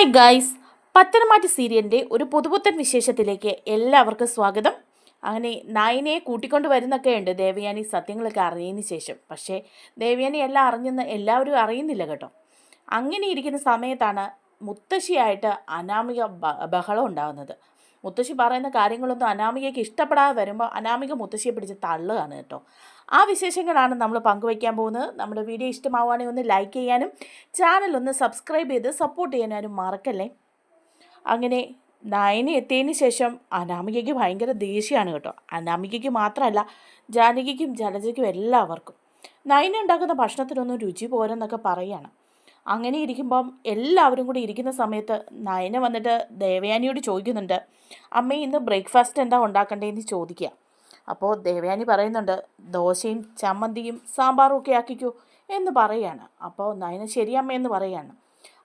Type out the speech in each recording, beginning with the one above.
Hi guys, പത്തനംമാറ്റി സീരിയലിൻ്റെ ഒരു പുതുപുത്തൻ വിശേഷത്തിലേക്ക് എല്ലാവർക്കും സ്വാഗതം. അങ്ങനെ നയനയെ കൂട്ടിക്കൊണ്ട് വരുന്നൊക്കെ ഉണ്ട് ദേവയാനി സത്യങ്ങളൊക്കെ അറിഞ്ഞതിന് ശേഷം. പക്ഷേ ദേവയാനി എല്ലാം അറിഞ്ഞെന്ന് എല്ലാവരും അറിയുന്നില്ല കേട്ടോ. അങ്ങനെ ഇരിക്കുന്ന സമയത്താണ് മുത്തശ്ശിയായിട്ട് അനാമിക ബഹളം ഉണ്ടാകുന്നത്. മുത്തശ്ശി പറയുന്ന കാര്യങ്ങളൊന്നും അനാമികയ്ക്ക് ഇഷ്ടപ്പെടാതെ വരുമ്പോൾ അനാമിക മുത്തശ്ശിയെ പിടിച്ച് തള്ളുകയാണ് കേട്ടോ. ആ വിശേഷങ്ങളാണ് നമ്മൾ പങ്കുവയ്ക്കാൻ പോകുന്നത്. നമ്മുടെ വീഡിയോ ഇഷ്ടമാവുകയാണെങ്കിൽ ഒന്ന് ലൈക്ക് ചെയ്യാനും ചാനൽ ഒന്ന് സബ്സ്ക്രൈബ് ചെയ്ത് സപ്പോർട്ട് ചെയ്യാനും മറക്കല്ലേ. അങ്ങനെ നയന എത്തിയതിന് ശേഷം അനാമികയ്ക്ക് ഭയങ്കര ദേഷ്യമാണ് കേട്ടോ. അനാമികയ്ക്ക് മാത്രമല്ല, ജാനകിക്കും ജലജയ്ക്കും എല്ലാവർക്കും നയന ഉണ്ടാക്കുന്ന ഭക്ഷണത്തിനൊന്നും രുചി പോരെന്നൊക്കെ പറയുകയാണ്. അങ്ങനെ ഇരിക്കുമ്പം എല്ലാവരും കൂടി ഇരിക്കുന്ന സമയത്ത് നയന വന്നിട്ട് ദേവയാനിയോട് ചോദിക്കുന്നുണ്ട്, അമ്മ ഇന്ന് ബ്രേക്ക്ഫാസ്റ്റ് എന്താ ഉണ്ടാക്കണ്ടേന്ന് ചോദിക്കുക. അപ്പോൾ ദേവയാനി പറയുന്നുണ്ട്, ദോശയും ചമ്മന്തിയും സാമ്പാറും ഒക്കെ ആക്കിക്കൂ എന്ന് പറയുകയാണ്. അപ്പോൾ നയന ശരിയമ്മയെന്ന് പറയുകയാണ്.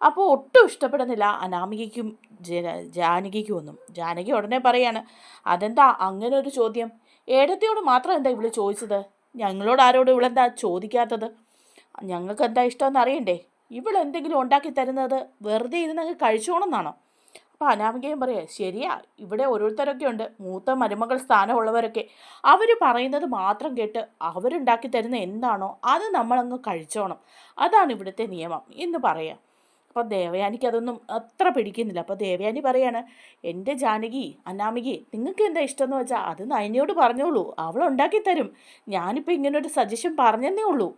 അപ്പോൾ ഒട്ടും ഇഷ്ടപ്പെടുന്നില്ല അനാമികയ്ക്കും ജാനകിക്കും ഒന്നും. ജാനകി ഉടനെ പറയാണ്, അതെന്താ അങ്ങനെ ഒരു ചോദ്യം? ഏടത്തിയോട് മാത്രം എന്താ ഇവള് ചോദിച്ചത്? ഞങ്ങളോട് ആരോടും ഇവളെന്താ ചോദിക്കാത്തത്? ഞങ്ങൾക്ക് എന്താ ഇഷ്ടമെന്ന് അറിയണ്ടേ? ഇവളെന്തെങ്കിലും ഉണ്ടാക്കി തരുന്നത് വെറുതെ ഇരുന്നങ്ങ് കഴിച്ചോണമെന്നാണോ? അപ്പോൾ അനാമികയും പറയാം, ശരിയാ, ഇവിടെ ഓരോരുത്തരൊക്കെ ഉണ്ട്, മൂത്ത മരുമകൾ സ്ഥാനമുള്ളവരൊക്കെ. അവർ പറയുന്നത് മാത്രം കേട്ട് അവരുണ്ടാക്കി തരുന്ന എന്താണോ അത് നമ്മളങ്ങ് കഴിച്ചോണം. അതാണ് ഇവിടുത്തെ നിയമം എന്ന് പറയാം. അപ്പോൾ ദേവയാനിക്ക് അതൊന്നും അത്ര പിടിക്കുന്നില്ല. അപ്പോൾ ദേവയാനി പറയാണ്, എൻ്റെ ജാനകി, അനാമികി, നിങ്ങൾക്ക് എന്താ ഇഷ്ടമെന്ന് വെച്ചാൽ അത് നയനയോട് പറഞ്ഞോളൂ, അവൾ ഉണ്ടാക്കി തരും. ഞാനിപ്പോൾ ഇങ്ങനൊരു സജഷൻ പറഞ്ഞതേ ഉള്ളൂ.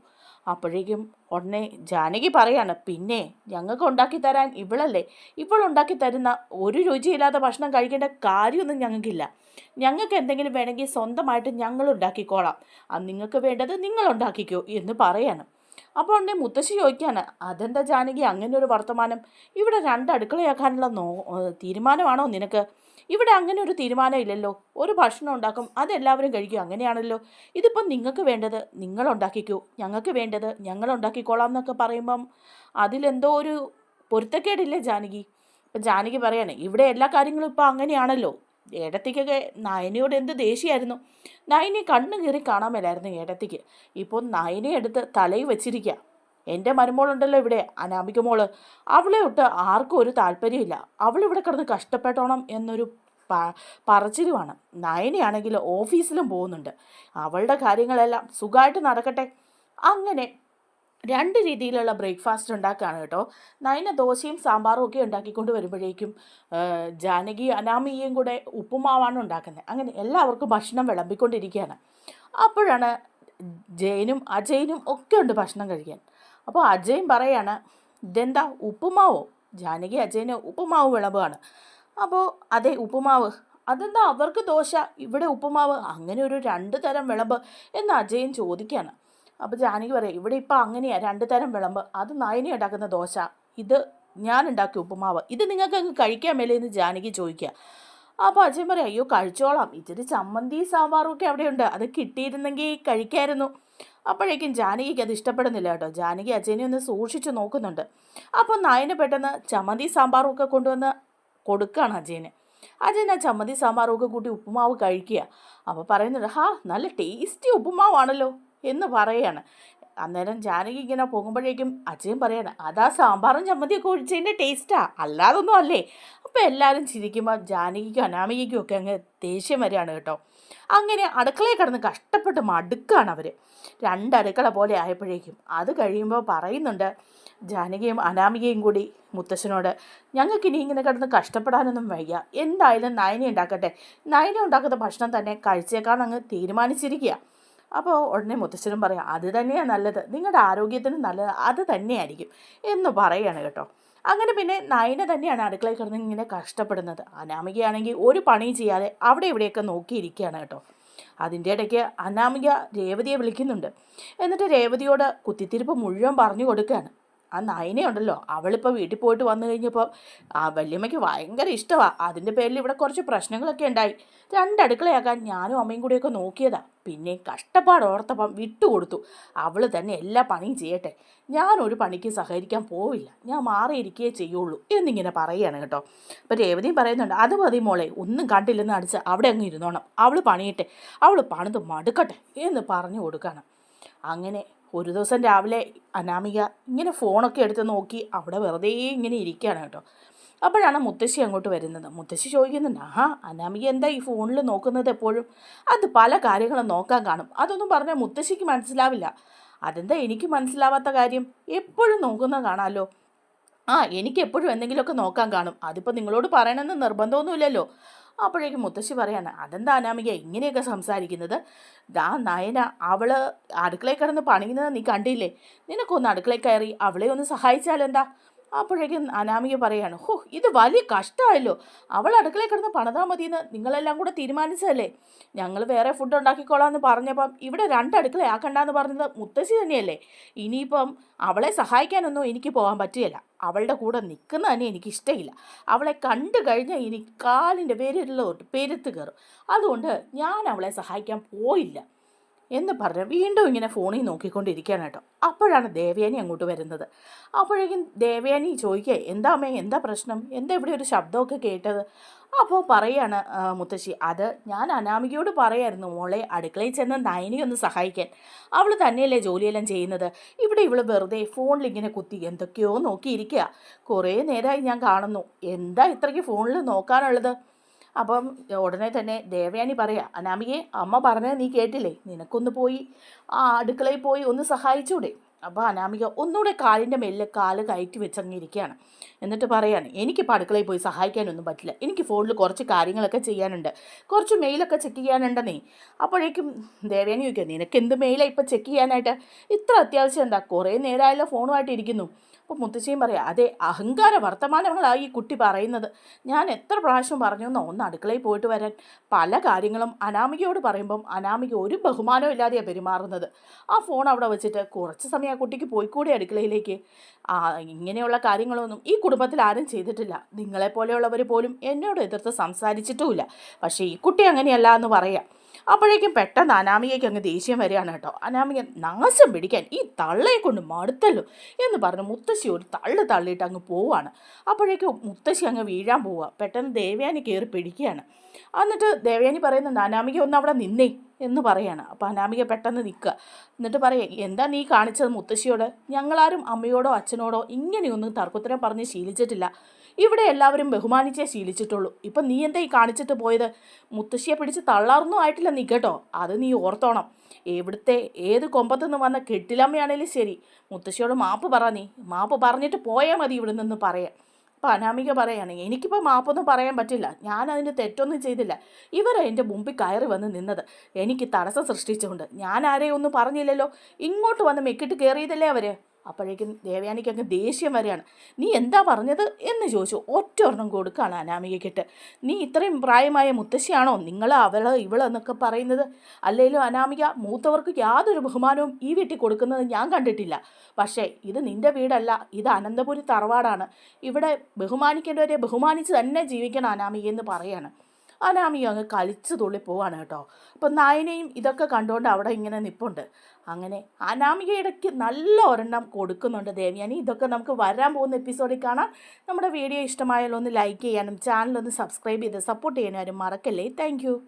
അപ്പോഴേക്കും ഉടനെ ജാനകി പറയാണ്, പിന്നെ ഞങ്ങൾക്ക് ഉണ്ടാക്കി തരാൻ ഇവളല്ലേ, ഇവളുണ്ടാക്കി തരുന്ന ഒരു രുചിയില്ലാത്ത ഭക്ഷണം കഴിക്കേണ്ട കാര്യമൊന്നും ഞങ്ങൾക്കില്ല. ഞങ്ങൾക്ക് എന്തെങ്കിലും വേണമെങ്കിൽ സ്വന്തമായിട്ട് ഞങ്ങൾ ഉണ്ടാക്കിക്കോളാം, അത് നിങ്ങൾക്ക് വേണ്ടത് നിങ്ങൾ ഉണ്ടാക്കിക്കോ എന്ന് പറയാണ്. അപ്പോൾ ഉടനെ മുത്തശ്ശി ചോദിക്കുകയാണ്, അതെന്താ ജാനകി അങ്ങനെ ഒരു വർത്തമാനം? ഇവിടെ അടുക്കളയാക്കാനുള്ള തീരുമാനമാണോ നിനക്ക്? ഇവിടെ അങ്ങനെ ഒരു തീരുമാനം ഇല്ലല്ലോ. ഒരു ഭക്ഷണം ഉണ്ടാക്കും, അതെല്ലാവരും കഴിക്കും, അങ്ങനെയാണല്ലോ. ഇതിപ്പം നിങ്ങൾക്ക് വേണ്ടത് നിങ്ങൾ ഉണ്ടാക്കിക്കൂ, ഞങ്ങൾക്ക് വേണ്ടത് ഞങ്ങൾ ഉണ്ടാക്കിക്കോളാം എന്നൊക്കെ പറയുമ്പം അതിലെന്തോ ഒരു പൊരുത്തക്കേടില്ലേ ജാനകി? ഇപ്പം ജാനകി പറയാണ്, ഇവിടെ എല്ലാ കാര്യങ്ങളും ഇപ്പം അങ്ങനെയാണല്ലോ. ഏടത്തിക്കൊക്കെ നയനയോട് എന്ത് ദേഷ്യമായിരുന്നു. നയനെ കണ്ണു കീറി കാണാൻ മേലായിരുന്നു ഏടത്തിക്ക്. ഇപ്പോൾ നയനെ എടുത്ത് തലയിൽ വെച്ചിരിക്കുക. എൻ്റെ മരുമോളുണ്ടല്ലോ ഇവിടെ, അനാമിക മോള്, അവളെ ഒട്ട് ആർക്കും ഒരു താല്പര്യമില്ല. അവളിവിടെ കിടന്ന് കഷ്ടപ്പെട്ടോണം എന്നൊരു പറച്ചിലുമാണ്. നയനയാണെങ്കിൽ ഓഫീസിലും പോകുന്നുണ്ട്. അവളുടെ കാര്യങ്ങളെല്ലാം സുഖമായിട്ട് നടക്കട്ടെ. അങ്ങനെ രണ്ട് രീതിയിലുള്ള ബ്രേക്ക്ഫാസ്റ്റ് ഉണ്ടാക്കുകയാണ് കേട്ടോ. നയന ദോശയും സാമ്പാറും ഒക്കെ ഉണ്ടാക്കിക്കൊണ്ട് വരുമ്പോഴേക്കും ജാനകി അനാമികയും കൂടെ ഉപ്പുമാവാണ് ഉണ്ടാക്കുന്നത്. അങ്ങനെ എല്ലാവർക്കും ഭക്ഷണം വിളമ്പിക്കൊണ്ടിരിക്കുകയാണ്. അപ്പോഴാണ് ജയനും അജയനും ഒക്കെ ഉണ്ട് ഭക്ഷണം കഴിക്കാൻ. അപ്പോൾ അജയൻ പറയാണ്, ഇതെന്താ ഉപ്പുമാവോ? ജാനകി അജയന് ഉപ്പുമാവ് വിളമ്പുകയാണ്. അപ്പോൾ അതെ, ഉപ്പുമാവ്. അതെന്താ അവർക്ക് ദോശ, ഇവിടെ ഉപ്പുമാവ്, അങ്ങനെ ഒരു രണ്ട് തരം വിളമ്പ് എന്ന് അജയൻ ചോദിക്കുകയാണ്. അപ്പോൾ ജാനകി പറയാം, ഇവിടെ ഇപ്പം അങ്ങനെയാണ്, രണ്ട് തരം വിളമ്പ്. അത് നയനി ഉണ്ടാക്കുന്ന ദോശ, ഇത് ഞാൻ ഉണ്ടാക്കിയ ഉപ്പുമാവ്. ഇത് നിങ്ങൾക്ക് അങ്ങ് കഴിക്കാൻ മേലെ എന്ന് ജാനകി ചോദിക്കുക. അപ്പോൾ അജയൻ പറയാം, അയ്യോ കഴിച്ചോളാം, ഇച്ചിരി ചമ്മന്തി സാമ്പാറും ഒക്കെ അവിടെയുണ്ട്, അത് കിട്ടിയിരുന്നെങ്കിൽ കഴിക്കായിരുന്നു. അപ്പോഴേക്കും ജാനകിക്ക് അത് ഇഷ്ടപ്പെടുന്നില്ല കേട്ടോ. ജാനകി അജയനെ ഒന്ന് സൂക്ഷിച്ച് നോക്കുന്നുണ്ട്. അപ്പോൾ നയന പെട്ടെന്ന് ചമ്മന്തി സാമ്പാറും ഒക്കെ കൊണ്ടുവന്ന് കൊടുക്കുകയാണ് അജയന്. അജയൻ ആ ചമ്മന്തി സാമ്പാറും ഒക്കെ കൂട്ടി ഉപ്പുമാവ് കഴിക്കുക. അപ്പോൾ പറയുന്നുണ്ട്, നല്ല ടേസ്റ്റി ഉപ്പുമാവാണല്ലോ എന്ന് പറയുകയാണ്. അന്നേരം ജാനകി ഇങ്ങനെ പോകുമ്പോഴേക്കും അജയൻ പറയാണ്, അതാ സാമ്പാറും ചമ്മന്തിയൊക്കെ ഒഴിച്ചതിൻ്റെ ടേസ്റ്റാ, അല്ലാതൊന്നും അല്ലേ. അപ്പോൾ എല്ലാവരും ചിരിക്കുമ്പോൾ ജാനകിക്കും അനാമികയ്ക്കും ഒക്കെ അങ്ങ് ദേഷ്യം വരികയാണ് കേട്ടോ. അങ്ങനെ അടുക്കളയിൽ കിടന്ന് കഷ്ടപ്പെട്ട് മടുക്കുകയാണ് അവർ. അടുക്കള പോലെ ആയപ്പോഴേക്കും അത് കഴിയുമ്പോൾ പറയുന്നുണ്ട് ജാനകിയും അനാമികയും കൂടി മുത്തശ്ശനോട്, ഞങ്ങൾക്കിനി ഇങ്ങനെ കിടന്ന് കഷ്ടപ്പെടാനൊന്നും വയ്യ, എന്തായാലും നയന ഉണ്ടാക്കട്ടെ, നയന ഉണ്ടാക്കുന്ന ഭക്ഷണം തന്നെ കഴിച്ചേക്കാൻ അങ്ങ് തീരുമാനിച്ചിരിക്കുക. അപ്പോൾ ഉടനെ മുത്തശ്ശനും പറയാം, അത് തന്നെയാണ് നല്ലത്, നിങ്ങളുടെ ആരോഗ്യത്തിന് നല്ലത് അത് തന്നെയായിരിക്കും എന്ന് പറയുകയാണ് കേട്ടോ. അങ്ങനെ പിന്നെ നയന തന്നെയാണ് അടുക്കളയിൽ കിടന്ന് ഇങ്ങനെ കഷ്ടപ്പെടുന്നത്. അനാമികയാണെങ്കിൽ ഒരു പണിയും ചെയ്യാതെ അവിടെ ഇവിടെയൊക്കെ നോക്കിയിരിക്കുകയാണ് കേട്ടോ. അതിൻ്റെ ഇടയ്ക്ക് അനാമിക രേവതിയെ വിളിക്കുന്നുണ്ട്. എന്നിട്ട് രേവതിയോട് കുത്തിത്തിരിപ്പ് മുഴുവൻ പറഞ്ഞു കൊടുക്കുകയാണ്. ആ നയനയുണ്ടല്ലോ, അവളിപ്പോൾ വീട്ടിൽ പോയിട്ട് വന്നു കഴിഞ്ഞപ്പോൾ ആ വല്യമ്മയ്ക്ക് ഭയങ്കര ഇഷ്ടമാണ്. അതിൻ്റെ പേരിൽ ഇവിടെ കുറച്ച് പ്രശ്നങ്ങളൊക്കെ ഉണ്ടായി. അടുക്കളയാക്കാൻ ഞാനും അമ്മയും കൂടിയൊക്കെ നോക്കിയതാ. പിന്നെ കഷ്ടപ്പാടോർത്തപ്പം വിട്ടുകൊടുത്തു. അവൾ തന്നെ എല്ലാ പണിയും ചെയ്യട്ടെ, ഞാനൊരു പണിക്ക് സഹകരിക്കാൻ പോവില്ല, ഞാൻ മാറിയിരിക്കുകയേ ചെയ്യുള്ളൂ എന്നിങ്ങനെ പറയുകയാണ് കേട്ടോ. അപ്പോൾ രേവതിയും പറയുന്നുണ്ട്, അത് മതി മോളെ, ഒന്നും കണ്ടില്ലെന്ന് അടിച്ച് അവിടെ അങ്ങ് ഇരുന്നോണം, അവൾ പണിയട്ടെ, അവൾ പണിത് മടുക്കട്ടെ എന്ന് പറഞ്ഞു കൊടുക്കുകയാണ്. അങ്ങനെ ഒരു ദിവസം രാവിലെ അനാമിക ഇങ്ങനെ ഫോണൊക്കെ എടുത്ത് നോക്കി അവിടെ വെറുതെ ഇങ്ങനെ ഇരിക്കുകയാണ് കേട്ടോ. അപ്പോഴാണ് മുത്തശ്ശി അങ്ങോട്ട് വരുന്നത്. മുത്തശ്ശി ചോദിക്കുന്നുണ്ട്, അനാമിക എന്താ ഈ ഫോണിൽ നോക്കുന്നത് എപ്പോഴും? അത് പല കാര്യങ്ങളും നോക്കാൻ കാണും, അതൊന്നും പറഞ്ഞാൽ മുത്തശ്ശിക്ക് മനസ്സിലാവില്ല. അതെന്താ എനിക്ക് മനസ്സിലാവാത്ത കാര്യം? എപ്പോഴും നോക്കുന്നത് കാണാമല്ലോ. എനിക്ക് എപ്പോഴും എന്തെങ്കിലുമൊക്കെ നോക്കാൻ കാണും, അതിപ്പോൾ നിങ്ങളോട് പറയണമെന്ന് നിർബന്ധമൊന്നുമില്ലല്ലോ. അപ്പോഴേക്കും മുത്തശ്ശി പറയാണ്, അതെന്താ അനാമിക ഇങ്ങനെയൊക്കെ സംസാരിക്കുന്നത്? നയന അവള് അടുക്കളയിൽ കിടന്ന് പണിയുന്നത് നീ കണ്ടില്ലേ? നിനക്കൊന്ന് അടുക്കളയിൽ കയറി അവളെ ഒന്ന് സഹായിച്ചാലെന്താ? അപ്പോഴേക്കും അനാമിക പറയാണ്, ഇത് വലിയ കഷ്ടമായല്ലോ. അവൾ അടുക്കളയിൽ കിടന്ന് പണിതാൽ മതിയെന്ന് നിങ്ങളെല്ലാം കൂടെ തീരുമാനിച്ചതല്ലേ? ഞങ്ങൾ വേറെ ഫുഡ് ഉണ്ടാക്കിക്കോളാമെന്ന് പറഞ്ഞപ്പം ഇവിടെ അടുക്കളയാക്കണ്ടെന്ന് പറഞ്ഞത് മുത്തശ്ശി തന്നെയല്ലേ? ഇനിയിപ്പം അവളെ സഹായിക്കാനൊന്നും എനിക്ക് പോകാൻ പറ്റുകയില്ല. അവളുടെ കൂടെ നിൽക്കുന്ന തന്നെ എനിക്കിഷ്ടമില്ല. അവളെ കണ്ടു കഴിഞ്ഞാൽ എനിക്ക് കാലിൻ്റെ പേരിലോട്ട് പെരുത്ത് കയറും. അതുകൊണ്ട് ഞാൻ അവളെ സഹായിക്കാൻ പോയില്ല എന്ന് പറഞ്ഞ് വീണ്ടും ഇങ്ങനെ ഫോണിൽ നോക്കിക്കൊണ്ടിരിക്കുകയാണ് കേട്ടോ. അപ്പോഴാണ് ദേവയാനി അങ്ങോട്ട് വരുന്നത്. അപ്പോഴേക്കും ദേവയാനി ചോദിക്കുക, എന്താ അമ്മേ, എന്താ പ്രശ്നം? എന്താ ഇവിടെ ഒരു ശബ്ദമൊക്കെ കേട്ടത്? അപ്പോൾ പറയാണ് മുത്തശ്ശി, അത് ഞാൻ അനാമികയോട് പറയായിരുന്നു മോളെ അടുക്കളയിൽ ചെന്ന് നയനെ ഒന്ന് സഹായിക്കാൻ. അവൾ തന്നെയല്ലേ ജോലിയെല്ലാം ചെയ്യുന്നത്. ഇവിടെ ഇവൾ വെറുതെ ഫോണിൽ ഇങ്ങനെ കുത്തി എന്തൊക്കെയോ നോക്കിയിരിക്കുക. കുറേ നേരമായി ഞാൻ കാണുന്നു. എന്താ ഇത്രയ്ക്ക് ഫോണിൽ നോക്കാനുള്ളത്? അപ്പം ഉടനെ തന്നെ ദേവയാനി പറയാ, അനാമികയെ അമ്മ പറഞ്ഞത് നീ കേട്ടില്ലേ? നിനക്കൊന്ന് പോയി അടുക്കളയിൽ പോയി ഒന്ന് സഹായിച്ചൂടെ? അപ്പോൾ അനാമിക ഒന്നുകൂടെ കാലിൻ്റെ മേലിൽ കാല് കയറ്റി വെച്ചങ്ങിരിക്കുകയാണ്. എന്നിട്ട് പറയാണ്, എനിക്കിപ്പോൾ അടുക്കളയിൽ പോയി സഹായിക്കാനൊന്നും പറ്റില്ല. എനിക്ക് ഫോണിൽ കുറച്ച് കാര്യങ്ങളൊക്കെ ചെയ്യാനുണ്ട്, കുറച്ച് മെയിലൊക്കെ ചെക്ക് ചെയ്യാനുണ്ടെന്നേ. അപ്പോഴേക്കും ദേവയാനി ചോദിക്കുക, നിനക്ക് എന്ത് മെയിലാണ് ഇപ്പോൾ ചെക്ക് ചെയ്യാനായിട്ട്? ഇത്ര അത്യാവശ്യം എന്താ? കുറേ നേരമായല്ലോ ഫോണുമായിട്ട് ഇരിക്കുന്നു. അപ്പോൾ മുത്തശ്ശിയും പറയാം, അതെ, അഹങ്കാര വർത്തമാനങ്ങളായി ഈ കുട്ടി പറയുന്നത്. ഞാൻ എത്ര പ്രാവശ്യം പറഞ്ഞു എന്നോ ഒന്ന് അടുക്കളയിൽ പോയിട്ട് വരാൻ. പല കാര്യങ്ങളും അനാമികയോട് പറയുമ്പം അനാമിക ഒരു ബഹുമാനവും ഇല്ലാതെയാണ് പെരുമാറുന്നത്. ആ ഫോൺ അവിടെ വെച്ചിട്ട് കുറച്ച് സമയം ആ കുട്ടിക്ക് പോയിക്കൂടെ അടുക്കളയിലേക്ക്? ഇങ്ങനെയുള്ള കാര്യങ്ങളൊന്നും ഈ കുടുംബത്തിൽ ആരും ചെയ്തിട്ടില്ല. നിങ്ങളെപ്പോലെയുള്ളവർ പോലും എന്നോട് എതിർത്ത് സംസാരിച്ചിട്ടുമില്ല. പക്ഷേ ഈ കുട്ടി അങ്ങനെയല്ല എന്ന് പറയാം. അപ്പോഴേക്കും പെട്ടെന്ന് അനാമികയ്ക്ക് അങ്ങ് ദേഷ്യം വരികയാണ് കേട്ടോ. അനാമിക നാശം പിടിക്കാൻ ഈ തള്ളയെ കൊണ്ട് മടുത്തല്ലോ എന്ന് പറഞ്ഞ് മുത്തശ്ശി ഒരു തള്ളിയിട്ട് അങ്ങ് പോവാണ്. അപ്പോഴേക്കും മുത്തശ്ശി അങ്ങ് വീഴാൻ പോവുക. പെട്ടെന്ന് ദേവയാനി കയറി പിടിക്കുകയാണ്. എന്നിട്ട് ദേവയാനി പറയുന്നുണ്ട്, അനാമിക ഒന്ന് അവിടെ നിന്നേ എന്ന് പറയാണ്. അപ്പോൾ അനാമിക പെട്ടെന്ന് നിൽക്കുക. എന്നിട്ട് പറയാം, എന്താ നീ കാണിച്ചത് മുത്തശ്ശിയോട്? ഞങ്ങളാരും അമ്മയോടോ അച്ഛനോടോ ഇങ്ങനെയൊന്നും തർക്കുത്തരം പറഞ്ഞ് ശീലിച്ചിട്ടില്ല. ഇവിടെ എല്ലാവരും ബഹുമാനിച്ചേ ശീലിച്ചിട്ടുള്ളൂ. ഇപ്പം നീ എന്താ ഈ കാണിച്ചിട്ട് പോയത്? മുത്തശ്ശിയെ പിടിച്ച് തള്ളാറൊന്നും ആയിട്ടില്ല നീ കേട്ടോ, അത് നീ ഓർത്തോണം. എവിടുത്തെ ഏത് കൊമ്പത്തുനിന്ന് വന്ന കെട്ടിലമ്മയാണേലും ശരി, മുത്തശ്ശിയോട് മാപ്പ് പറ. നീ മാപ്പ് പറഞ്ഞിട്ട് പോയാൽ മതി ഇവിടെ നിന്ന് പറയാം. അപ്പോൾ അനാമിക പറയാണ്, എനിക്കിപ്പോൾ മാപ്പൊന്നും പറയാൻ പറ്റില്ല. ഞാൻ അതിന് തെറ്റൊന്നും ചെയ്തില്ല. എൻ്റെ മുമ്പിൽ കയറി വന്ന് നിന്നത് എനിക്ക് തടസ്സം സൃഷ്ടിച്ചുകൊണ്ട്. ഞാൻ ആരെയും ഒന്നും പറഞ്ഞില്ലല്ലോ. ഇങ്ങോട്ട് വന്ന് മെക്കിട്ട് കയറിയതല്ലേ അവർ. അപ്പോഴേക്കും ദേവയാനിക്ക് അങ്ങ് ദേഷ്യം വരികയാണ്. നീ എന്താ പറഞ്ഞത് എന്ന് ചോദിച്ചു. ഒറ്റ ഒരെണ്ണം കൊടുക്കുകയാണ് അനാമികയ്ക്കിട്ട്. നീ ഇത്രയും പ്രായമായ മുത്തശ്ശിയാണോ നിങ്ങൾ ഇവളെന്നൊക്കെ പറയുന്നത്? അല്ലെങ്കിലും അനാമിക, മൂത്തവർക്ക് യാതൊരു ബഹുമാനവും ഈ വീട്ടിൽ കൊടുക്കുന്നത് ഞാൻ കണ്ടിട്ടില്ല. പക്ഷേ ഇത് നിൻ്റെ വീടല്ല, ഇത് അനന്തപുരി തറവാടാണ്. ഇവിടെ ബഹുമാനിക്കേണ്ടവരെ ബഹുമാനിച്ച് തന്നെ ജീവിക്കണം അനാമിക എന്ന് പറയാണ്. അനാമിക അങ്ങ് കളിച്ചു തുള്ളി പോവാണ് കേട്ടോ. അപ്പം നയനയും ഇതൊക്കെ കണ്ടുകൊണ്ട് അവിടെ ഇങ്ങനെ നിൽപ്പുണ്ട്. അങ്ങനെ അനാമിക ഇടയ്ക്ക് നല്ല ഒരെണ്ണം കൊടുക്കുന്നുണ്ട് ദേവയാനി. ഇതൊക്കെ നമുക്ക് വരാൻ പോകുന്ന എപ്പിസോഡിൽ കാണാം. നമ്മുടെ വീഡിയോ ഇഷ്ടമായാലോ ഒന്ന് ലൈക്ക് ചെയ്യാനും ചാനലൊന്ന് സബ്സ്ക്രൈബ് ചെയ്ത് സപ്പോർട്ട് ചെയ്യാനും ആരും മറക്കല്ലേ. താങ്ക്